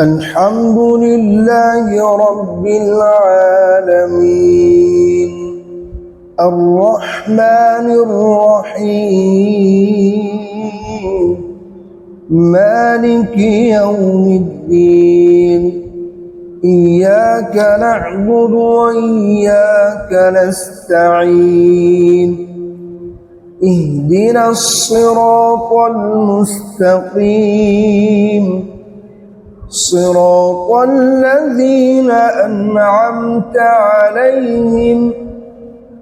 الحمد لله رب العالمين الرحمن الرحيم مالك يوم الدين إياك نعبد وإياك نستعين اهدنا الصراط المستقيم صراط الذين أنعمت عليهم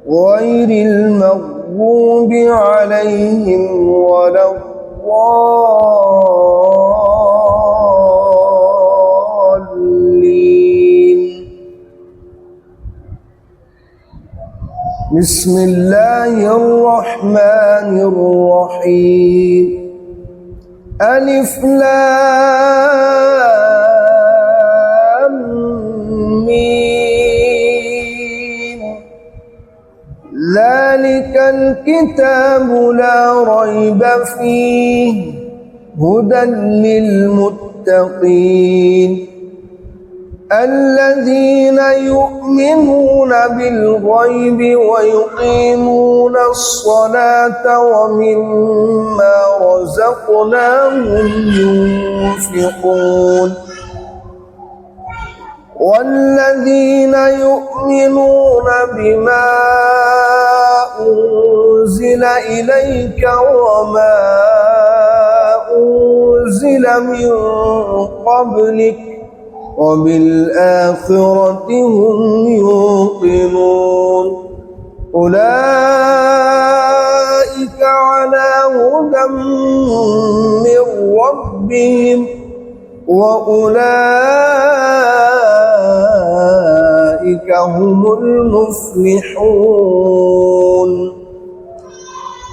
غير المغضوب عليهم ولا الضالين. بسم الله الرحمن الرحيم ألف لام ميم ذلك الكتاب لا ريب فيه هدى للمتقين الذين يؤمنون بالغيب ويقيمون الصلاة ومما رزقناهم ينفقون والذين يؤمنون بما أنزل إليك وما أنزل من قبلك وبالآخرة هم يوقنون أولئك على هدى من ربهم وأولئك هم المفلحون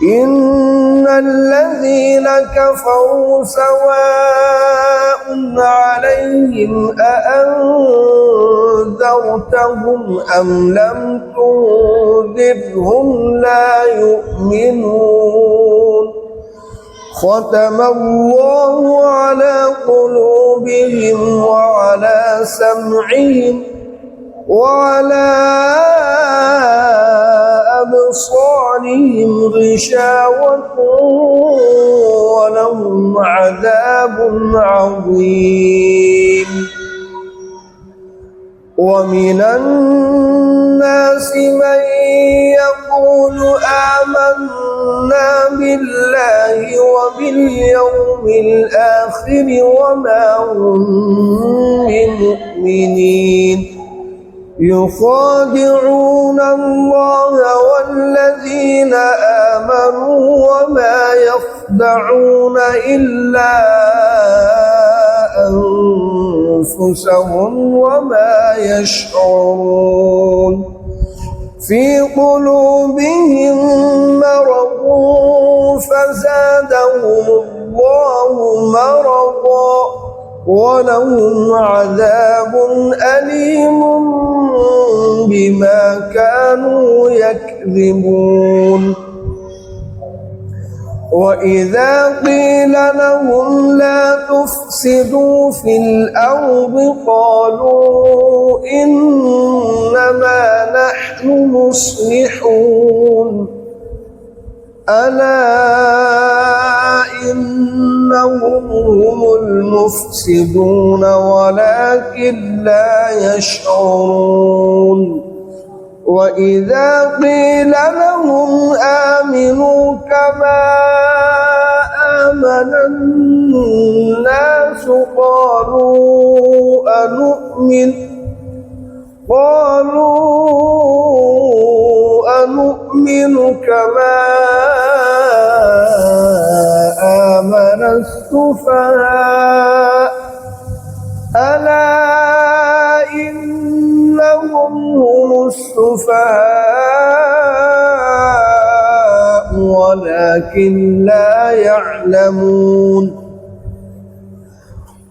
إن الذين كفروا سواء عليهم أأنذرتهم أم لم تنذرهم لا يؤمنون ختم الله على قلوبهم وعلى سمعهم وعلى أبصارهم غشاوة ولهم عذاب عظيم ومن الناس من يقول آمنا بالله وباليوم الآخر وما هم بمؤمنين يخادعون الله والذين آمنوا وما يخدعون إلا أنفسهم وما يشعرون في قلوبهم مرض فزادهم الله مرضا ولهم عذاب أليم بما كانوا يكذبون وإذا قيل لهم لا تفسدوا في الأرض قالوا إنما نحن مصلحون ألا إنهم هم المفسدون ولكن لا يشعرون وإذا قيل لهم آمنوا كما آمن الناس قالوا أنؤمن كما آمن السفهاء ألا إنهم هم السفهاء ولكن لا يعلمون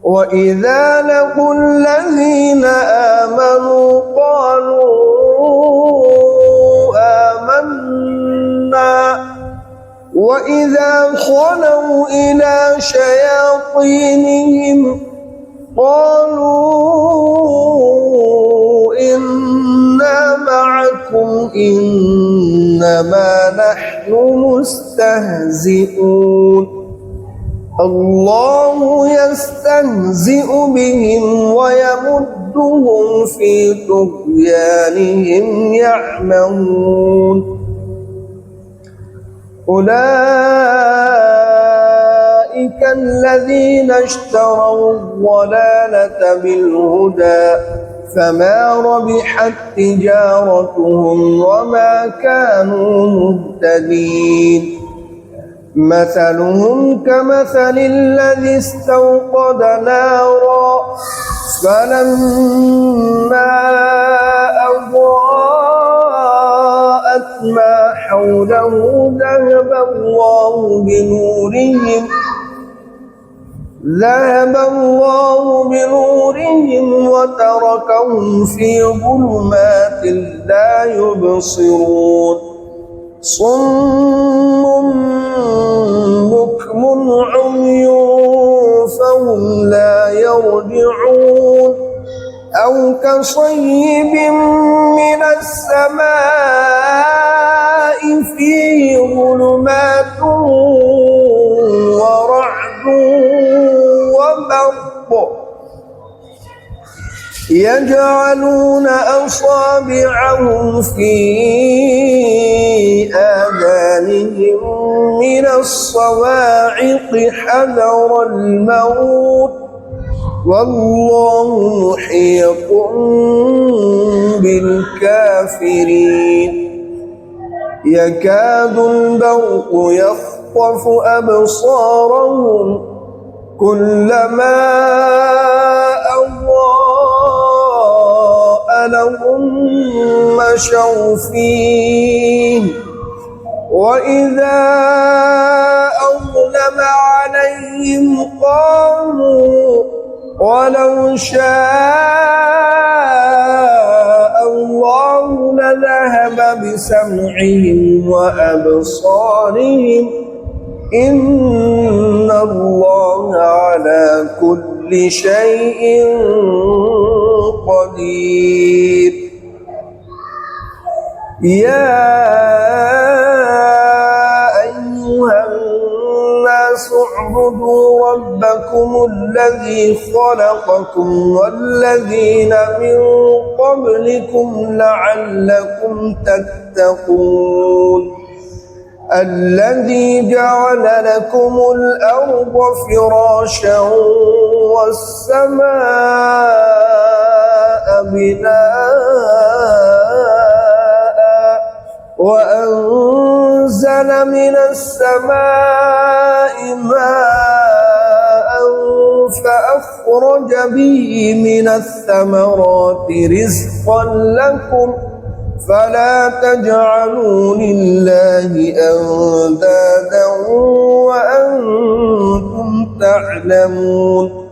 وإذا لقوا الذين آمنوا قالوا آمنا وإذا خلوا إلى شياطينهم قالوا إنا معكم إنما نحن مستهزئون الله يستهزئ بهم ويمدهم في طغيانهم يعمهون أولئك الذين اشتروا الضلالة بالهدى فما ربحت تجارتهم وما كانوا مهتدين مثلهم كمثل الذي استوقد نارا فلما أضاءت ما حوله ذهب الله بنورهم وتركهم في ظلمات لا يبصرون صم بكم عمي فهم لا يرجعون أو كصيب من السماء فيه ظلمات ورعد وبرق يجعلون أصابعهم في آذانهم من الصواعق حذر الموت والله محيط بالكافرين يكاد البرق يخطف أبصارهم كلما أضاء لهم مشوا فيه وإذا أظلم عليهم قاموا ولو شاء الله لذهب بسمعهم وأبصارهم إن الله على كل شيء قدير يا أيها الناس اعبدوا ربكم الذي خلقكم والذين من قبلكم لعلكم تتقون الذي جعل لكم الأرض فراشا والسماء بناء وأنزل من السماء ماء فأخرج به من الثمرات رزقا لكم فلا تجعلوا لله أندادا وأنتم تعلمون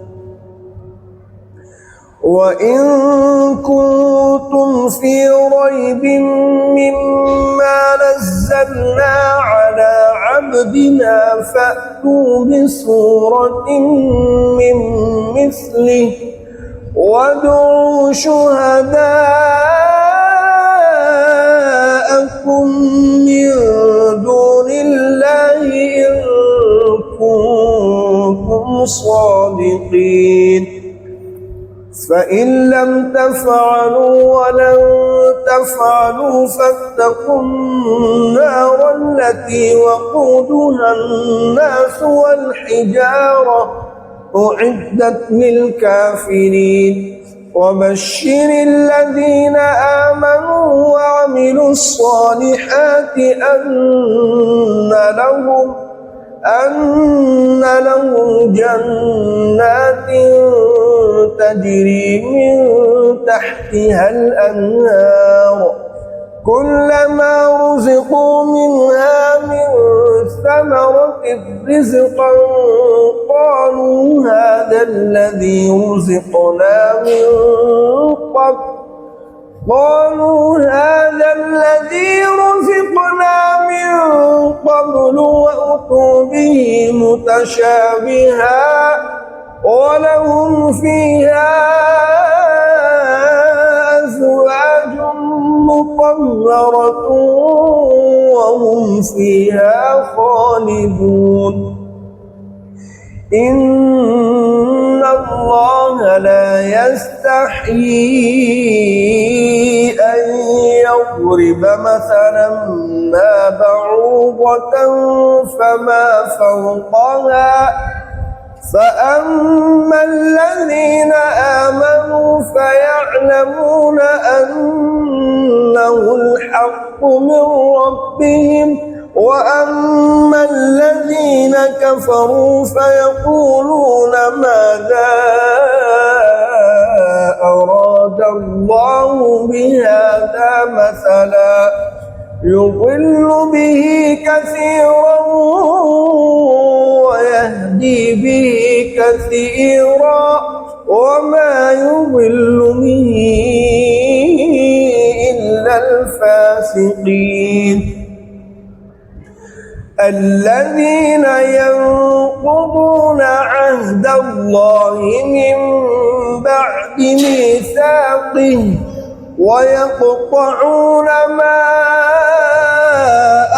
وإن كنتم في ريب مما نزلنا على عبدنا فأتوا بسورة من مثله وادعوا شهداءكم من دون الله إن كنتم صادقين فإن لم تفعلوا ولن تفعلوا فاتقوا النار التي وقودها الناس والحجارة أعدت للكافرين وبشر الذين آمنوا وعملوا الصالحات أن لهم جنات تجري من تحتها الأنهار كلما رزقوا منها من ثمرة رزقا قالوا هذا الذي رزقنا من قبل وأتوا به متشابها ولهم فيها أزواج مطهرة وهم فيها خالدون إن الله لا يستحيي أن يضرب مثلا ما بعوضة فما فوقها فأما الذين آمنوا فيعلمون أنه الحق من ربهم وأما الذين كفروا فيقولون ماذا أراد الله بهذا مثلا يضل به كثيرا ويهدي به كثيرا وما يضل به إلا الفاسقين الذين ينقضون عهد الله من بعد ميثاقه ويقطعون ما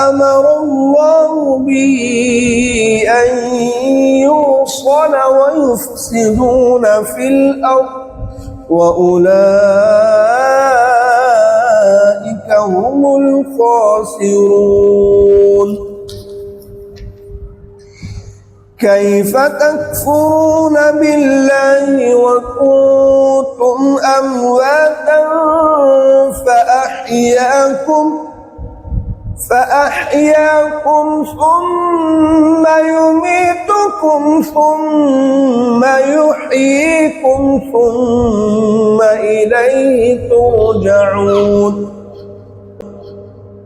أمر الله به أن يوصل ويفسدون في الأرض وأولئك هم الخاسرون كيف تكفرون بالله وكنتم أمواتا فأحياكم ثم يميتكم ثم يحييكم ثم إليه ترجعون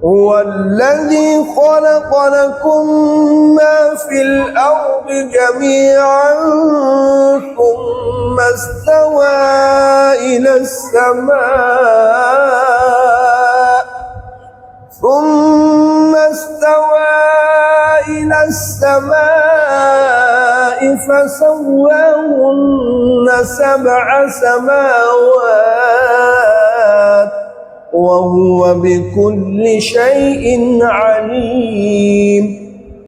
هو الذي خلق لكم ما في الأرض جميعا ثم استوى إلى السماء فسواهن 7 سماوات وهو بكل شيء عليم